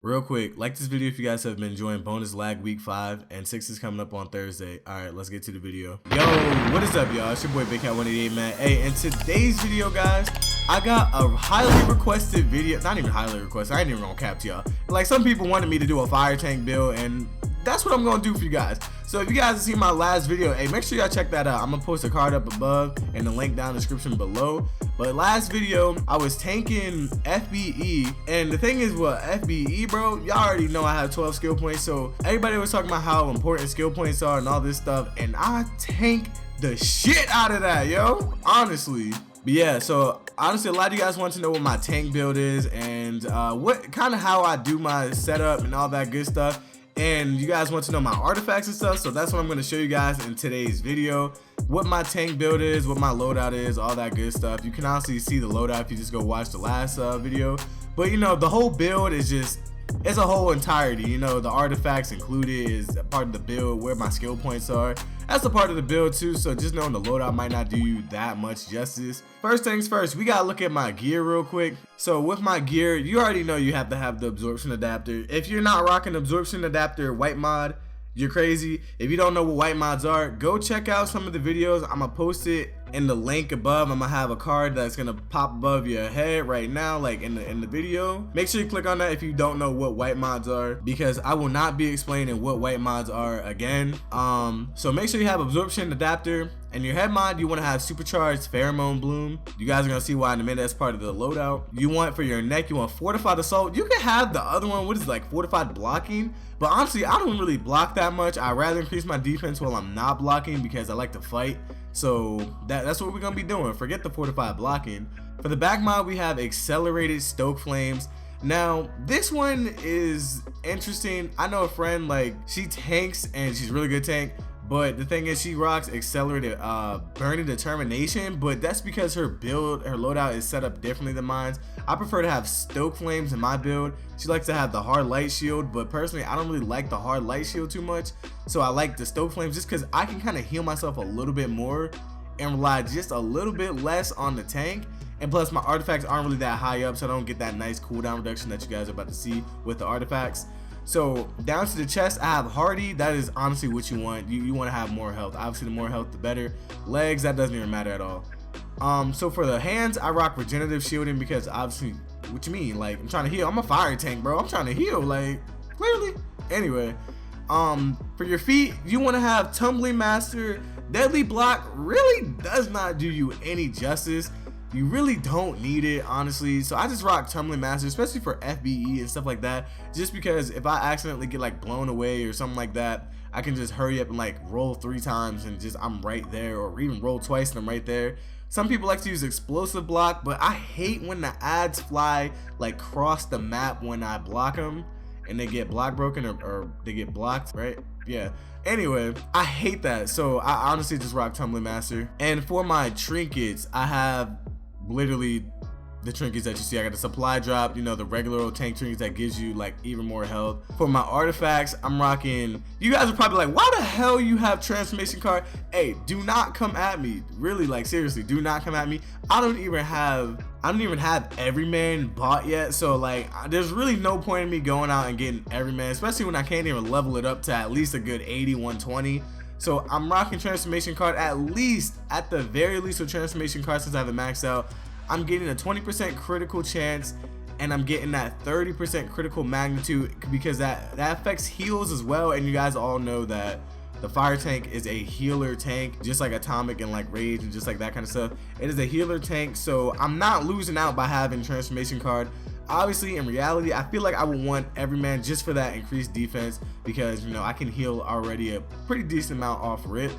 Real quick, like this video if you guys have been enjoying bonus lag week 5 and 6 is coming up on Thursday. Alright, let's get to the video. Yo, what is up y'all? It's your boy Big Cat 188, man. Hey, in today's video, guys, I got a highly requested video. Not even highly requested, I ain't even gonna cap to y'all. Like, some people wanted me to do a fire tank build, and that's what I'm gonna do for you guys. So if you guys have seen my last video, hey, make sure y'all check that out. I'm gonna post a card up above and the link down in the description below. But last video, I was tanking FBE, and the thing is, what FBE, bro, y'all already know I have 12 skill points, so everybody was talking about how important skill points are and all this stuff, and I tank the shit out of that, yo, honestly. But yeah, so honestly, a lot of you guys want to know what my tank build is and what kind of how I do my setup and all that good stuff. And you guys want to know my artifacts and stuff, so that's what I'm going to show you guys in today's video. What my tank build is, what my loadout is, all that good stuff. You can honestly see the loadout if you just go watch the last video. But you know, the whole build is just, it's a whole entirety. You know, the artifacts included is a part of the build, where my skill points are. That's a part of the build too, so just knowing the loadout might not do you that much justice. First things first, we gotta look at my gear real quick. So with my gear, you already know you have to have the absorption adapter. If you're not rocking absorption adapter white mod, you're crazy. If you don't know what white mods are, go check out some of the videos. I'm gonna post it in the link above. I'm gonna have a card that's gonna pop above your head right now, like in the video. Make sure you click on that if you don't know what white mods are, because I will not be explaining what white mods are again. So make sure you have absorption adapter. And your head mod, you want to have supercharged pheromone bloom. You guys are gonna see why in a minute. That's part of the loadout. You want for your neck, you want fortified assault. You can have the other one, what is it, like fortified blocking, but honestly I don't really block that much. I rather increase my defense while I'm not blocking because I like to fight. So that's what we're gonna be doing. Forget the fortified blocking. For the back mod, we have accelerated stoke flames. Now this one is interesting. I know a friend, like, she tanks and she's really good tank, but the thing is, she rocks accelerated burning determination, but that's because her build, her loadout is set up differently than mine. I prefer to have stoke flames in my build. She likes to have the hard light shield, but personally I don't really like the hard light shield too much, so I like the stoke flames just because I can kind of heal myself a little bit more and rely just a little bit less on the tank. And plus, my artifacts aren't really that high up, so I don't get that nice cooldown reduction that you guys are about to see with the artifacts. So down to the chest, I have hardy. That is honestly what you want. You want to have more health. Obviously the more health the better. Legs, that doesn't even matter at all. So for the hands, I rock regenerative shielding because obviously, what you mean, like, I'm trying to heal. I'm a fire tank, bro. I'm trying to heal, like, clearly. Anyway, for your feet, you want to have tumbling master. Deadly block really does not do you any justice. You really don't need it, honestly. So I just rock tumbling master, especially for FBE and stuff like that, just because if I accidentally get like blown away or something like that, I can just hurry up and like roll 3 times and just I'm right there, or even roll twice and I'm right there. Some people like to use explosive block, but I hate when the ads fly like cross the map when I block them and they get block broken or they get blocked, right? Yeah. Anyway, I hate that. So I honestly just rock tumbling master. And for my trinkets, I have literally the trinkets that you see. I got the supply drop, you know, the regular old tank trinkets that gives you like even more health. For my artifacts, I'm rocking, you guys are probably like, why the hell you have transformation card? Hey, do not come at me, really, like, seriously, do not come at me. I don't even have everyman bought yet, so like there's really no point in me going out and getting everyman, especially when I can't even level it up to at least a good 80, 120. So I'm rocking transformation card, at the very least with transformation card, since I have it maxed out. I'm getting a 20% critical chance, and I'm getting that 30% critical magnitude because that affects heals as well. And you guys all know that the fire tank is a healer tank, just like atomic and like rage and just like that kind of stuff. It is a healer tank, so I'm not losing out by having transformation card. Obviously, in reality, I feel like I would want everyman just for that increased defense, because, you know, I can heal already a pretty decent amount off rip,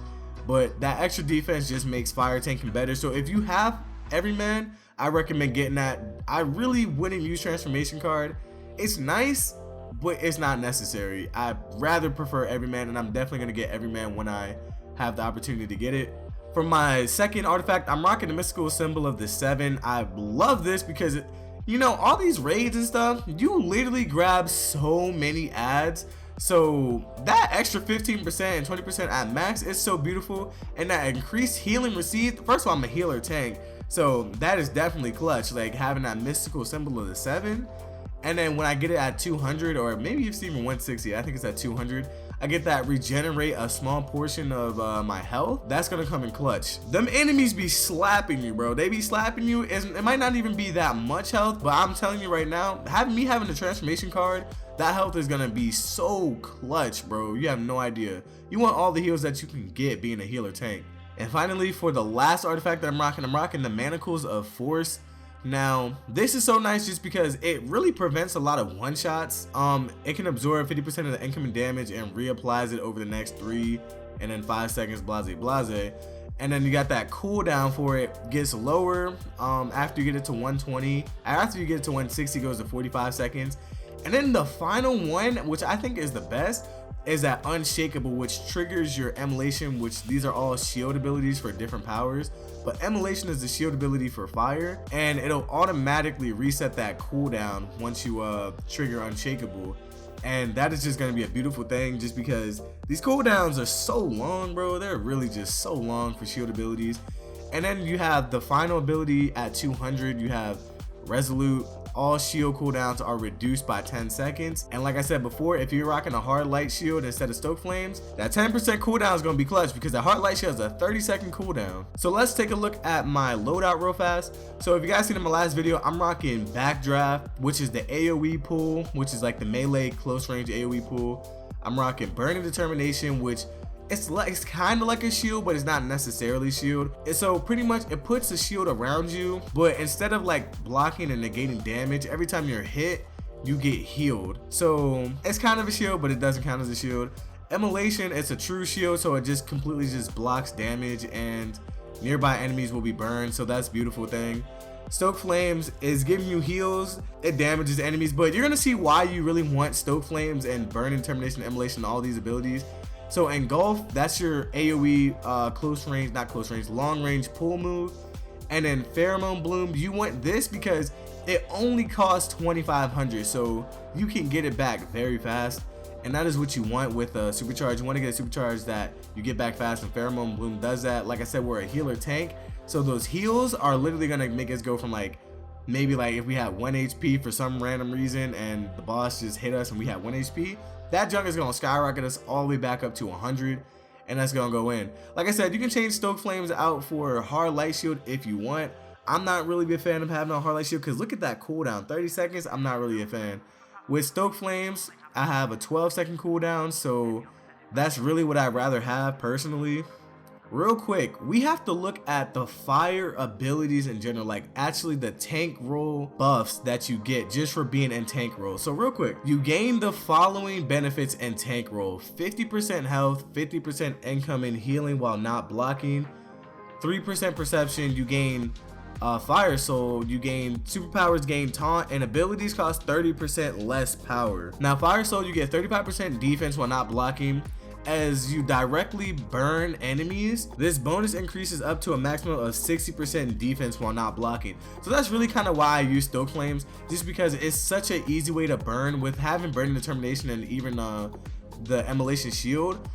but that extra defense just makes fire tanking better. So if you have everyman, I recommend getting that. I really wouldn't use transformation card. It's nice, but it's not necessary. I rather prefer everyman, and I'm definitely gonna get everyman when I have the opportunity to get it. For my second artifact, I'm rocking the mystical symbol of the 7. I love this because you know, all these raids and stuff, you literally grab so many ads. So that extra 15% and 20% at max is so beautiful, and that increased healing received. First of all, I'm a healer tank, so that is definitely clutch. Like having that mystical symbol of the 7 And then when I get it at 200, or maybe it's even 160, I think it's at 200, I get that regenerate a small portion of my health. That's gonna come in clutch. Them enemies be slapping you, bro. They be slapping you. It might not even be that much health, but I'm telling you right now, having the transformation card, that health is gonna be so clutch, bro. You have no idea. You want all the heals that you can get being a healer tank. And finally, for the last artifact that I'm rocking the Manacles of Force. Now, this is so nice just because it really prevents a lot of one-shots. It can absorb 50% of the incoming damage and reapplies it over the next 3 and then 5 seconds, blase. And then you got that cooldown for it, gets lower after you get it to 120. After you get it to 160, it goes to 45 seconds. And then the final one, which I think is the best, is that Unshakable, which triggers your Immolation, which these are all shield abilities for different powers. But Immolation is the shield ability for fire, and it'll automatically reset that cooldown once you trigger Unshakable. And that is just going to be a beautiful thing, just because these cooldowns are so long, bro. They're really just so long for shield abilities. And then you have the final ability at 200. You have Resolute. All shield cooldowns are reduced by 10 seconds. And like I said before, if you're rocking a hard light shield instead of Stoke Flames, that 10% cooldown is going to be clutch, because the hard light shield has a 30-second cooldown. So let's take a look at my loadout real fast. So if you guys seen in my last video, I'm rocking Backdraft, which is the AoE pool, which is like the melee close range AoE pool. I'm rocking Burning Determination, which it's kind of like a shield, but it's not necessarily shield. And so pretty much it puts a shield around you, but instead of like blocking and negating damage, every time you're hit, you get healed. So it's kind of a shield, but it doesn't count as a shield. Immolation, it's a true shield, so it just completely just blocks damage and nearby enemies will be burned. So that's a beautiful thing. Stoke Flames is giving you heals, it damages enemies, but you're gonna see why you really want Stoke Flames and Burning Determination, Immolation, all these abilities. So Engulf, that's your AoE long range pull move. And then Pheromone Bloom, you want this because it only costs 2,500, so you can get it back very fast. And that is what you want with a supercharge. You want to get a supercharge that you get back fast, and Pheromone Bloom does that. Like I said, we're a healer tank, so those heals are literally gonna make us go from like, maybe like if we had 1 HP for some random reason and the boss just hit us and we had 1 HP, that junk is gonna skyrocket us all the way back up to 100, and that's gonna go in. Like I said, you can change Stoke Flames out for hard light shield if you want. I'm not really a fan of having a hard light shield, because look at that cooldown, 30 seconds. I'm not really a fan. With Stoke Flames, I have a 12-second cooldown, so that's really what I'd rather have personally. Real quick, we have to look at the fire abilities in general, like actually the tank roll buffs that you get just for being in tank roll. So real quick, you gain the following benefits in tank roll: 50% health, 50% incoming healing while not blocking, 3% perception, you gain Fire Soul, you gain superpowers, gain taunt, and abilities cost 30% less power. Now Fire Soul, you get 35% defense while not blocking. As you directly burn enemies, this bonus increases up to a maximum of 60% defense while not blocking. So that's really kind of why I use Stoke Flames, just because it's such an easy way to burn. With having Burning Determination and even the Immolation shield,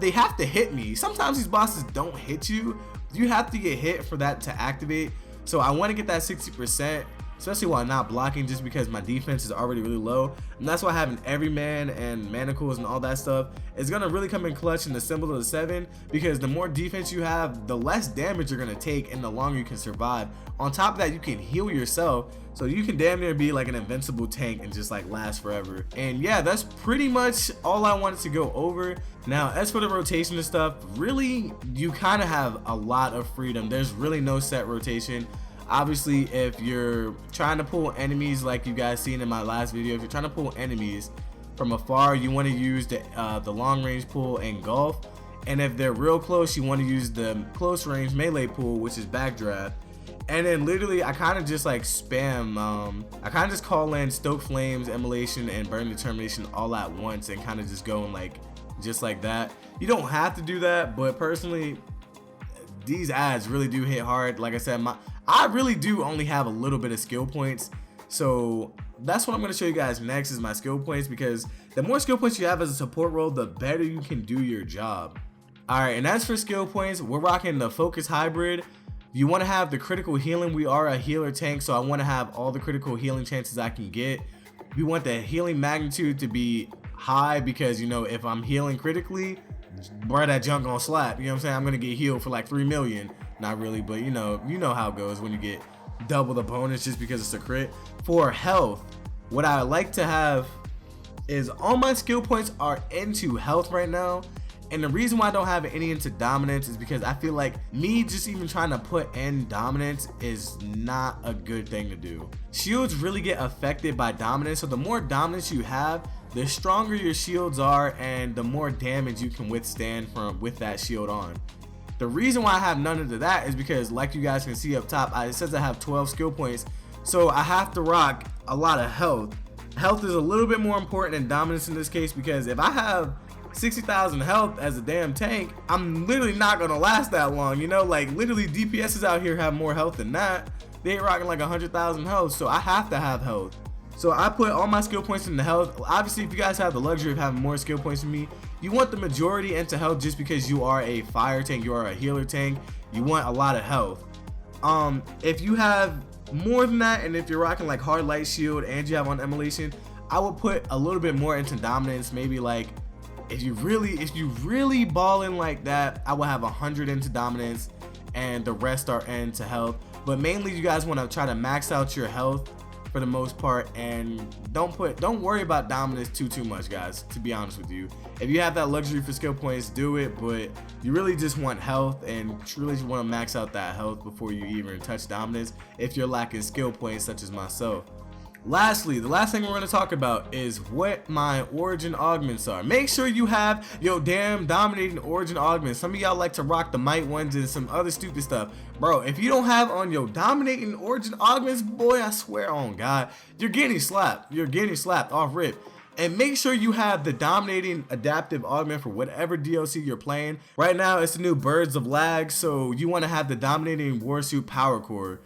they have to hit me. Sometimes these bosses don't hit you. You have to get hit for that to activate. So I want to get that 60%, especially while not blocking, just because my defense is already really low. And that's why having Everyman and Manacles and all that stuff is going to really come in clutch in the Symbol of the 7, because the more defense you have, the less damage you're going to take and the longer you can survive. On top of that, you can heal yourself, so you can damn near be like an invincible tank and just like last forever. And yeah, that's pretty much all I wanted to go over. Now as for the rotation and stuff, really you kind of have a lot of freedom. There's really no set rotation. Obviously, if you're trying to pull enemies, like you guys seen in my last video, if you're trying to pull enemies from afar, you want to use the long range pull Engulf. And if they're real close, you want to use the close range melee pull, which is Backdraft. And then literally I kind of just like spam, I kind of just call in Stoke Flames, Immolation, and Burning Determination all at once, and kind of just going like just like that. You don't have to do that, but personally these ads really do hit hard. Like I said, I really do only have a little bit of skill points, so that's what I'm going to show you guys next is my skill points, because the more skill points you have as a support role, the better you can do your job. Alright, and as for skill points, we're rocking the Focus Hybrid. You want to have the critical healing. We are a healer tank, so I want to have all the critical healing chances I can get. we want the healing magnitude to be high, because, you know, if I'm healing critically, bro, that junk gonna slap. You know what I'm saying? I'm gonna get healed for like 3 million. Not really, but you know how it goes when you get double the bonus just because it's a crit. For health, what I like to have is all my skill points are into health right now. And the reason why I don't have any into dominance is because I feel like me just even trying to put in dominance is not a good thing to do. Shields really get affected by dominance, so the more dominance you have, the stronger your shields are and the more damage you can withstand with that shield on. The reason why I have none of that is because, like you guys can see up top, it says I have 12 skill points, so I have to rock a lot of health. Health is a little bit more important than dominance in this case, because if I have 60,000 health as a damn tank, I'm literally not gonna last that long, you know? Like, literally DPSs out here have more health than that. They ain't rocking like 100,000 health, so I have to have health. So I put all my skill points into health. Obviously, if you guys have the luxury of having more skill points than me, you want the majority into health just because you are a fire tank, you are a healer tank, you want a lot of health. If you have more than that, and if you're rocking like hard light shield and you have on immolation, I would put a little bit more into dominance. Maybe like, if you really balling like that, I will have 100 into dominance and the rest are into health. But mainly you guys want to try to max out your health for the most part, and don't worry about dominance too much, guys, to be honest with you. If you have that luxury for skill points, do it, but you really just want health and really just want to max out that health before you even touch dominance if you're lacking skill points such as myself. Lastly, the last thing we're going to talk about is what my origin augments are. Make sure you have your damn dominating origin augments. Some of y'all like to rock the might ones and some other stupid stuff. Bro, if you don't have on your dominating origin augments, boy, I swear on God, you're getting slapped. You're getting slapped off rip. And make sure you have the dominating adaptive augment for whatever DLC you're playing. Right now, it's the new Birds of Lag, so you want to have the dominating warsuit power core.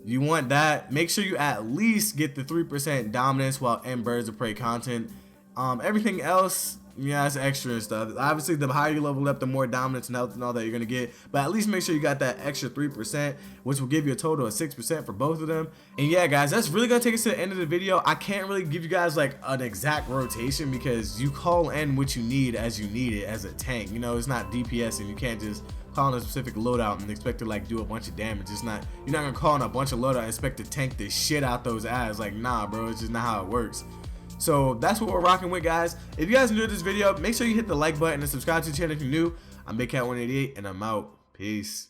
You want that. Make sure you at least get the 3% dominance while in Birds of Prey content. Everything else, yeah, it's extra and stuff. Obviously, the higher you level up, the more dominance and health and all that you're gonna get. But at least make sure you got that extra 3%, which will give you a total of 6% for both of them. And yeah, guys, that's really gonna take us to the end of the video. I can't really give you guys like an exact rotation because you call in what you need as you need it as a tank. You know, it's not DPS, and you can't just call in a specific loadout and expect to like do a bunch of damage. It's not, you're not gonna call in a bunch of loadout and expect to tank the shit out those ads. Like, nah, bro, it's just not how it works. So that's what we're rocking with, guys. If you guys enjoyed this video, make sure you hit the like button and subscribe to the channel if you're new. I'm BigCat188 and I'm out. Peace.